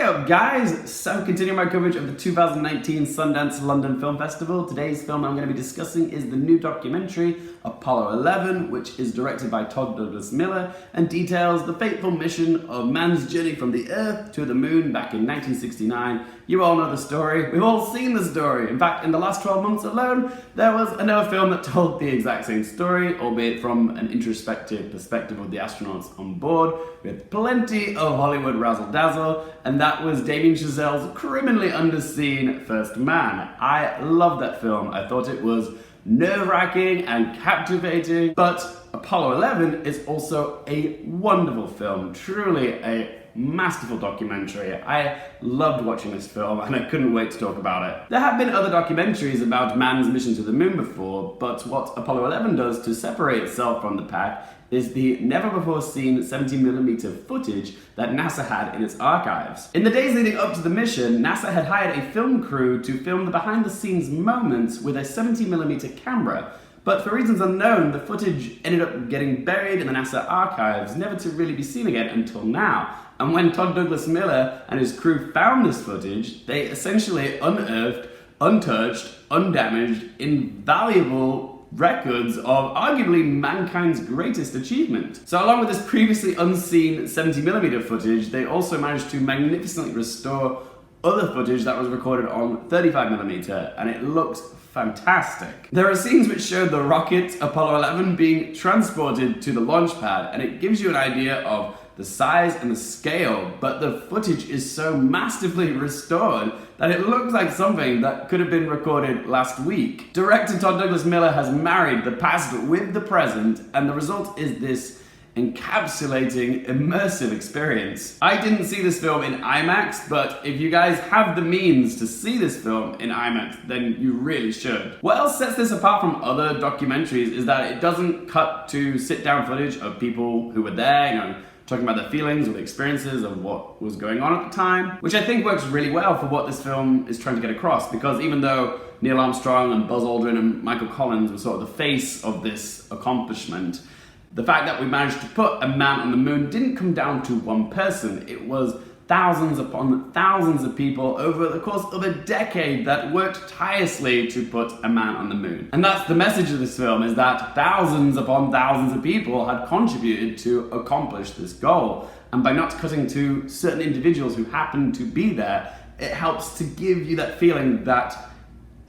Hey up guys! So continuing my coverage of the 2019 Sundance London Film Festival, today's film I'm going to be discussing is the new documentary Apollo 11, which is directed by Todd Miller and details the fateful mission of man's journey from the Earth to the Moon back in 1969. You all know the story, we've all seen the story. In fact, in the last 12 months alone, there was another film that told the exact same story, albeit from an introspective perspective of the astronauts on board, with plenty of Hollywood razzle-dazzle, and that was Damien Chazelle's criminally underseen First Man. I loved that film. I thought it was nerve-wracking and captivating, but Apollo 11 is also a wonderful film, truly a masterful documentary. I loved watching this film and I couldn't wait to talk about it. There have been other documentaries about man's mission to the moon before, but what Apollo 11 does to separate itself from the pack is the never-before-seen 70mm footage that NASA had in its archives. In the days leading up to the mission, NASA had hired a film crew to film the behind-the-scenes moments with a 70mm camera, but for reasons unknown, the footage ended up getting buried in the NASA archives, never to really be seen again until now. And when Todd Miller and his crew found this footage, they essentially unearthed, untouched, undamaged, invaluable records of arguably mankind's greatest achievement. So along with this previously unseen 70mm footage, they also managed to magnificently restore other footage that was recorded on 35mm, and it looks fantastic. There are scenes which show the rocket Apollo 11 being transported to the launch pad, and it gives you an idea of the size and the scale, but the footage is so masterfully restored that it looks like something that could have been recorded last week. Director Todd Miller has married the past with the present, and the result is this encapsulating, immersive experience. I didn't see this film in IMAX, but if you guys have the means to see this film in IMAX, then you really should. What else sets this apart from other documentaries is that it doesn't cut to sit-down footage of people who were there, talking about their feelings or the experiences of what was going on at the time, which I think works really well for what this film is trying to get across, because even though Neil Armstrong and Buzz Aldrin and Michael Collins were sort of the face of this accomplishment, the fact that we managed to put a man on the moon didn't come down to one person. It was thousands upon thousands of people over the course of a decade that worked tirelessly to put a man on the moon. And that's the message of this film, is that thousands upon thousands of people had contributed to accomplish this goal. And by not cutting to certain individuals who happened to be there, it helps to give you that feeling that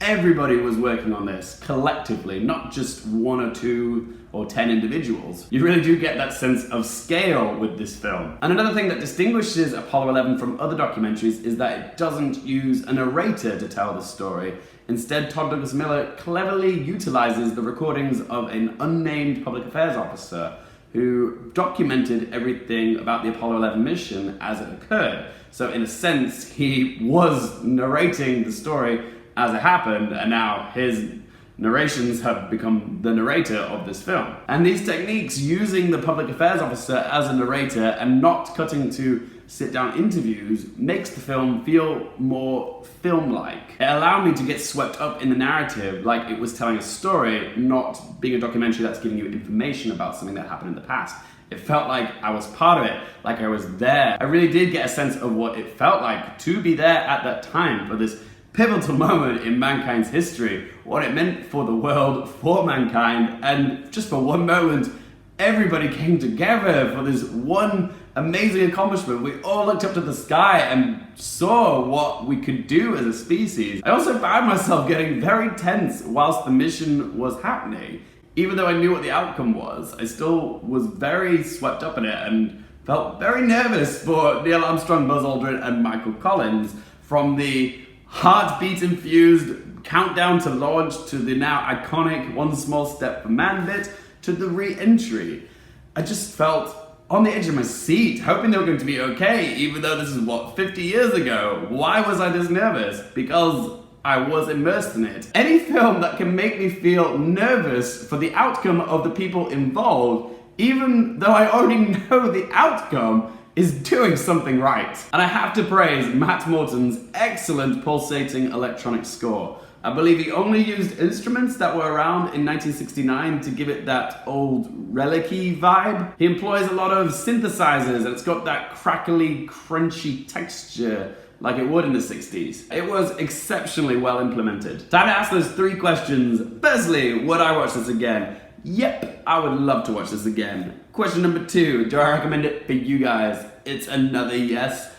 everybody was working on this collectively, not just one or two or 10 individuals. You really do get that sense of scale with this film. And another thing that distinguishes Apollo 11 from other documentaries is that it doesn't use a narrator to tell the story. Instead, Todd Miller cleverly utilizes the recordings of an unnamed public affairs officer who documented everything about the Apollo 11 mission as it occurred. So in a sense, he was narrating the story as it happened, and now his narrations have become the narrator of this film. And these techniques, using the public affairs officer as a narrator and not cutting to sit-down interviews, makes the film feel more film-like. It allowed me to get swept up in the narrative like it was telling a story, not being a documentary that's giving you information about something that happened in the past. It felt like I was part of it, like I was there. I really did get a sense of what it felt like to be there at that time for this pivotal moment in mankind's history, what it meant for the world, for mankind, and just for one moment, everybody came together for this one amazing accomplishment. We all looked up to the sky and saw what we could do as a species. I also found myself getting very tense whilst the mission was happening. Even though I knew what the outcome was, I still was very swept up in it and felt very nervous for Neil Armstrong, Buzz Aldrin, and Michael Collins, from the heartbeat-infused countdown to launch to the now iconic One Small Step for Man bit to the re-entry. I just felt on the edge of my seat, hoping they were going to be okay, even though this is, 50 years ago? Why was I this nervous? Because I was immersed in it. Any film that can make me feel nervous for the outcome of the people involved, even though I already know the outcome, is doing something right. And I have to praise Matt Morton's excellent pulsating electronic score. I believe he only used instruments that were around in 1969 to give it that old relic-y vibe. He employs a lot of synthesizers and it's got that crackly, crunchy texture like it would in the 60s. It was exceptionally well implemented. Time to ask those 3 questions. Firstly, would I watch this again? Yep, I would love to watch this again. Question number 2, do I recommend it for you guys? It's another yes.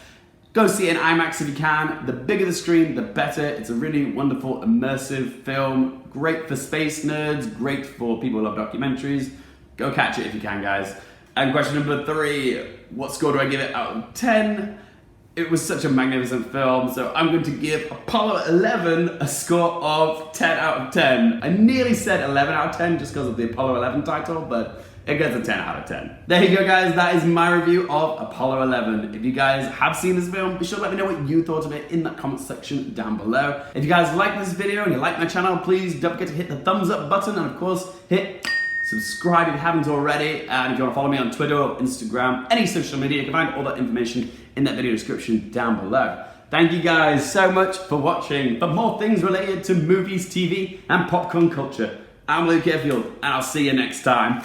Go see it in IMAX if you can. The bigger the screen, the better. It's a really wonderful, immersive film. Great for space nerds, great for people who love documentaries. Go catch it if you can, guys. And question number 3, what score do I give it out of 10? It was such a magnificent film, so I'm going to give Apollo 11 a score of 10 out of 10. I nearly said 11 out of 10 just because of the Apollo 11 title, but it gets a 10 out of 10. There you go, guys. That is my review of Apollo 11. If you guys have seen this film, be sure to let me know what you thought of it in the comment section down below. If you guys like this video and you like my channel, please don't forget to hit the thumbs up button and of course hit subscribe if you haven't already. And if you want to follow me on Twitter or Instagram, any social media, you can find all that information in that video description down below. Thank you guys so much for watching. For more things related to movies, TV, and popcorn culture, I'm Luke Airfield, and I'll see you next time.